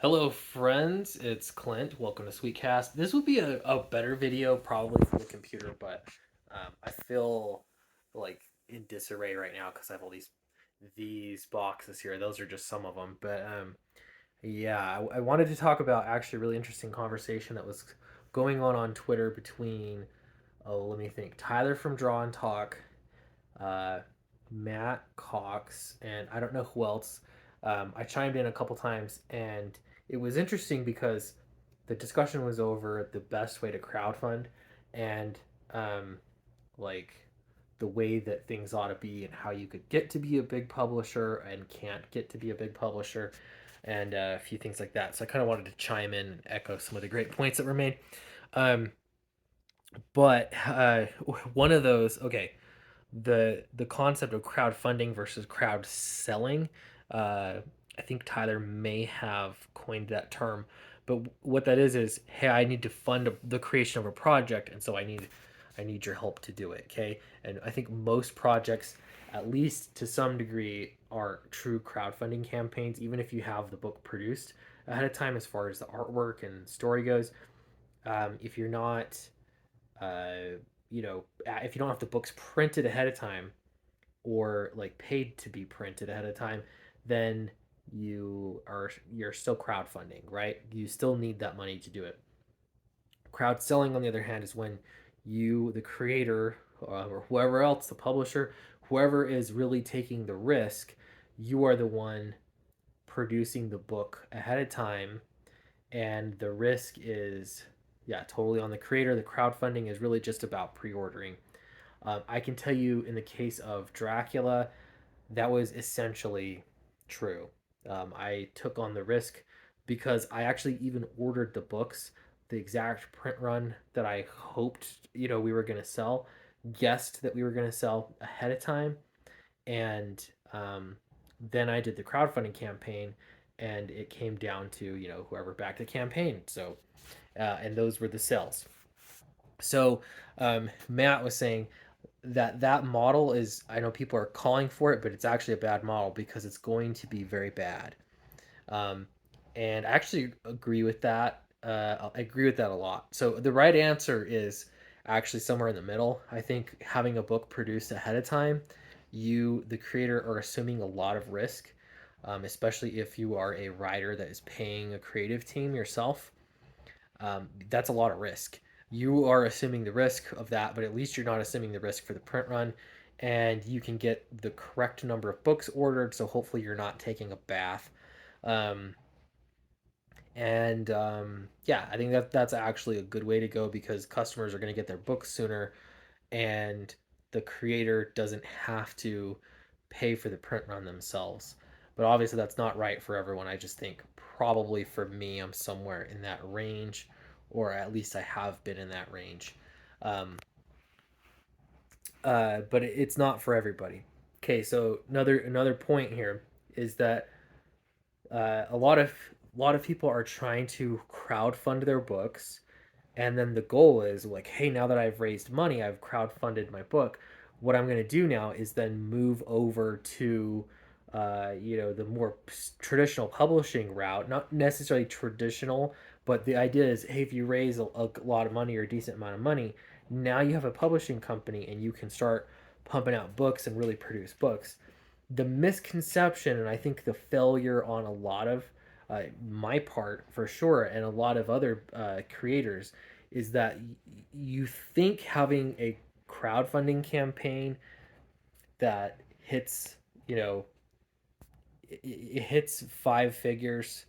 Hello, friends. It's Clint. Welcome to Sweetcast. This would be a better video probably for the computer, but I feel like in disarray right now because I have all these boxes here. Those are just some of them, but yeah, I wanted to talk about actually a really interesting conversation that was going on Twitter between let me think, Tyler from Draw and Talk, uh, Matt Cox, and I don't know who else. I chimed in a couple times, and it was interesting because the discussion was over the best way to crowdfund and um, like the way that things ought to be and how you could get to be a big publisher and can't get to be a big publisher and a few things like that. So I kind of wanted to chime in and echo some of the great points that were made. Um, but one of those, okay, the concept of crowdfunding versus crowd selling. Uh, I think Tyler may have coined that term, but what that is hey, I need to fund the creation of a project, and so I need your help to do it. Okay, and I think most projects, at least to some degree, are true crowdfunding campaigns, even if you have the book produced ahead of time as far as the artwork and story goes. If you're not if you don't have the books printed ahead of time or like paid to be printed ahead of time, then you're still crowdfunding, right? You still need that money to do it. Crowd selling, on the other hand, is when you, the creator, or whoever else, the publisher, whoever is really taking the risk, you are the one producing the book ahead of time, and the risk is, yeah, totally on the creator. The crowdfunding is really just about pre-ordering. I can tell you in the case of Dracula, that was essentially true. I took on the risk because I actually even ordered the books, the exact print run that I hoped, we were going to sell, guessed that we were going to sell ahead of time. And then I did the crowdfunding campaign, and it came down to, whoever backed the campaign. So, and those were the sales. So, Matt was saying that model is, I know people are calling for it, but it's actually a bad model because it's going to be very bad. Um, and I actually agree with that. I agree with that a lot. So the right answer is actually somewhere in the middle. I think having a book produced ahead of time, you, the creator, are assuming a lot of risk, especially if you are a writer that is paying a creative team yourself. That's a lot of risk. You are assuming the risk of that, but at least you're not assuming the risk for the print run, and you can get the correct number of books ordered. So hopefully you're not taking a bath. Um, and yeah, I think that's actually a good way to go because customers are going to get their books sooner, and the creator doesn't have to pay for the print run themselves. But obviously, that's not right for everyone. I just think probably for me, I'm somewhere in that range, or at least I have been in that range. Um, but it's not for everybody. Okay, so another point here is that a lot of people are trying to crowdfund their books, and then the goal is like, hey, now that I've raised money, I've crowdfunded my book. What I'm going to do now is then move over to the more traditional publishing route. Not necessarily traditional, but the idea is, hey, if you raise a lot of money or a decent amount of money, now you have a publishing company and you can start pumping out books and really produce books. The misconception, and I think the failure on a lot of my part for sure, and a lot of other creators, is that you think having a crowdfunding campaign that hits, you know, it hits five figures,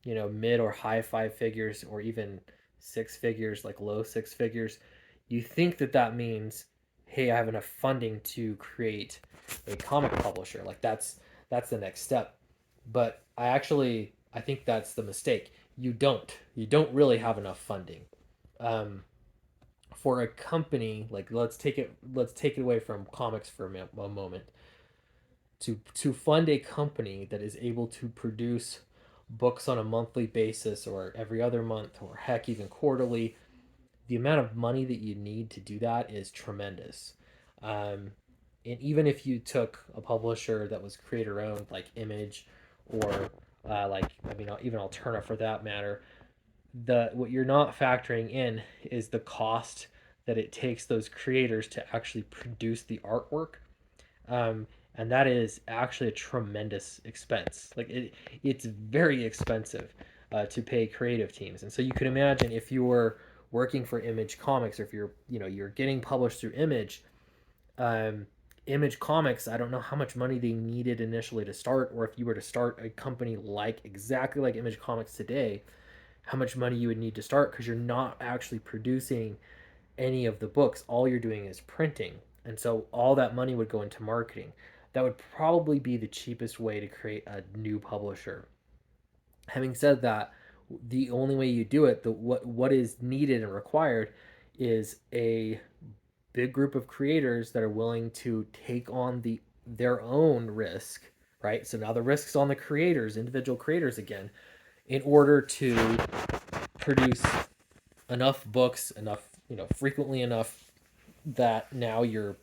mid or high five figures, or even six figures, like low six figures. You think that means, hey, I have enough funding to create a comic publisher. Like that's the next step. But I think that's the mistake. You don't really have enough funding. For a company, like let's take it away from comics for a moment. To fund a company that is able to produce books on a monthly basis or every other month or heck even quarterly, the amount of money that you need to do that is tremendous. um, and even if you took a publisher that was creator owned like Image, or like mean, even Alterna for that matter, the what you're not factoring in is the cost that it takes those creators to actually produce the artwork. um, and that is actually a tremendous expense. It's very expensive to pay creative teams. And so you can imagine if you were working for Image Comics, or if you're getting published through Image, um, Image Comics, I don't know how much money they needed initially to start, or if you were to start a company like exactly like Image Comics today, how much money you would need to start, because you're not actually producing any of the books. All you're doing is printing. And so all that money would go into marketing. That would probably be the cheapest way to create a new publisher. Having said that, the only way you do it, what is needed and required, is a big group of creators that are willing to take on their own risk, right? So now the risk's on the creators, individual creators again, in order to produce enough books, enough, frequently enough, that now you're,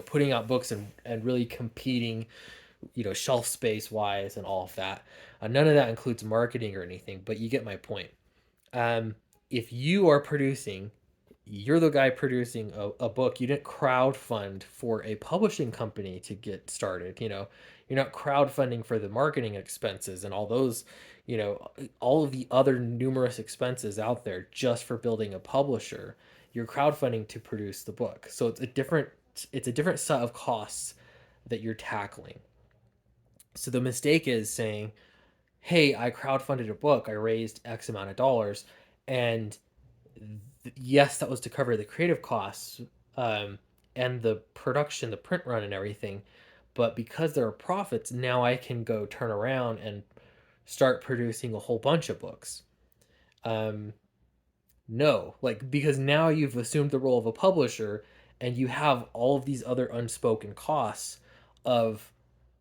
putting out books and really competing, shelf space wise and all of that. None of that includes marketing or anything, but you get my point. um, if you are producing, you're the guy producing a book. You didn't crowd fund for a publishing company to get started. You're not crowdfunding for the marketing expenses and all those, you know, all of the other numerous expenses out there just for building a publisher. You're crowdfunding to produce the book. So it's a different set of costs that you're tackling. So the mistake is saying, hey, I crowdfunded a book, I raised X amount of dollars, and yes, that was to cover the creative costs, um, and the production, the print run, and everything. But because there are profits, now I can go turn around and start producing a whole bunch of books. Um, no, like, because now you've assumed the role of a publisher, and you have all of these other unspoken costs of,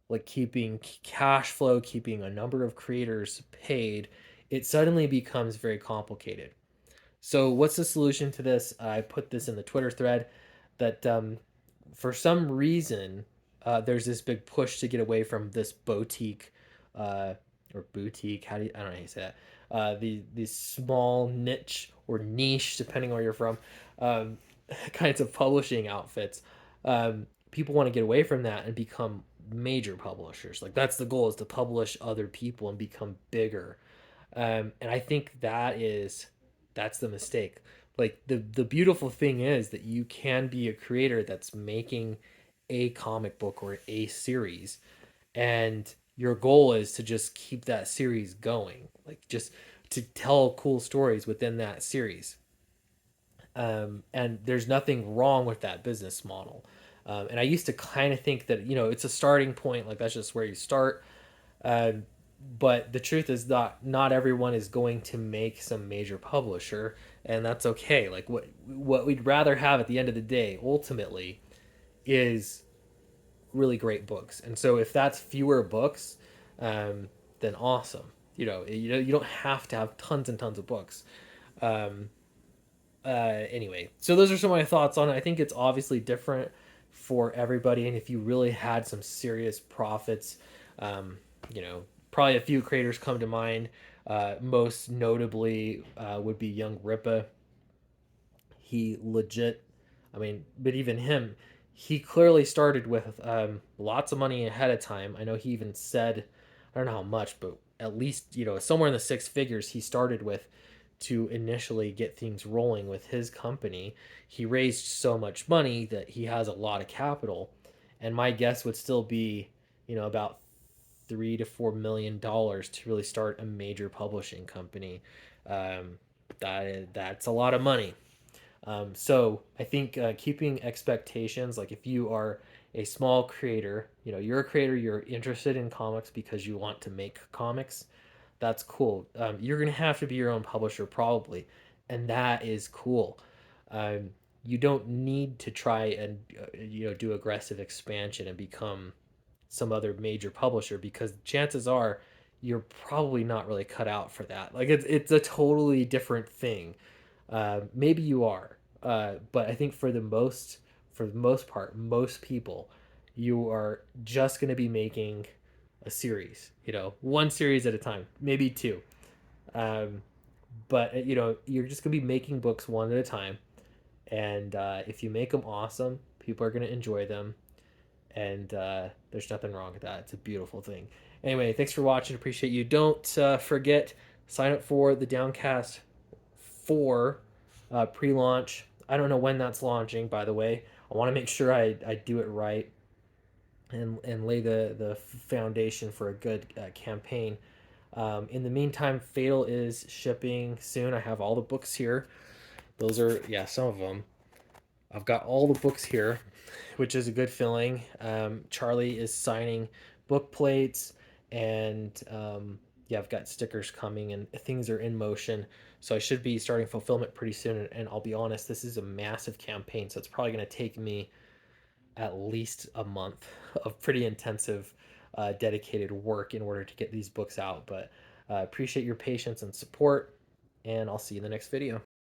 like, keeping cash flow, keeping a number of creators paid. It suddenly becomes very complicated. So, what's the solution to this? I put this in the Twitter thread that, for some reason, there's this big push to get away from this boutique, uh, or boutique. I don't know how you say that. These small niche or niche, depending on where you're from, um, kinds of publishing outfits. People want to get away from that and become major publishers. Like, that's the goal, is to publish other people and become bigger. And I think that's the mistake. Like, the beautiful thing is that you can be a creator that's making a comic book or a series, and your goal is to just keep that series going, like, just to tell cool stories within that series. And there's nothing wrong with that business model. And I used to kind of think that, it's a starting point, like that's just where you start. um, but the truth is that not everyone is going to make some major publisher, and that's okay. Like, what we'd rather have at the end of the day, ultimately, is really great books. And so if that's fewer books, um, then awesome. You don't have to have tons and tons of books. Um, anyway, so those are some of my thoughts on it. I think it's obviously different for everybody, and if you really had some serious profits, um, you know, probably a few creators come to mind. Most notably would be Young Ripa. He legit, I mean, but even him, he clearly started with lots of money ahead of time. I know he even said, I don't know how much, but at least, somewhere in the six figures he started with to initially get things rolling with his company. He raised so much money that he has a lot of capital, and my guess would still be, about $3 to $4 million to really start a major publishing company. Um, that's a lot of money. So I think keeping expectations, like if you are a small creator, you're a creator, you're interested in comics because you want to make comics, that's cool. You're going to have to be your own publisher probably, and that is cool. You don't need to try and do aggressive expansion and become some other major publisher, because chances are you're probably not really cut out for that. Like, it's a totally different thing. Maybe you are, but I think for the most part, most people, you are just going to be making a series, you know, one series at a time, maybe two. Um, but you know, you're just gonna be making books one at a time, and if you make them awesome, people are gonna enjoy them, and there's nothing wrong with that. It's a beautiful thing. Anyway, thanks for watching. Appreciate you. Don't forget, sign up for the Downcast 4 pre-launch. I don't know when that's launching, by the way. I want to make sure I do it right and lay the foundation for a good campaign. In the meantime, Fatal is shipping soon. I have all the books here. Those are, yeah, some of them. I've got all the books here, which is a good feeling. Charlie is signing book plates, and yeah, I've got stickers coming, and things are in motion. So I should be starting fulfillment pretty soon. And I'll be honest, this is a massive campaign, so it's probably going to take me at least a month of pretty intensive, dedicated work in order to get these books out. But appreciate your patience and support, and I'll see you in the next video.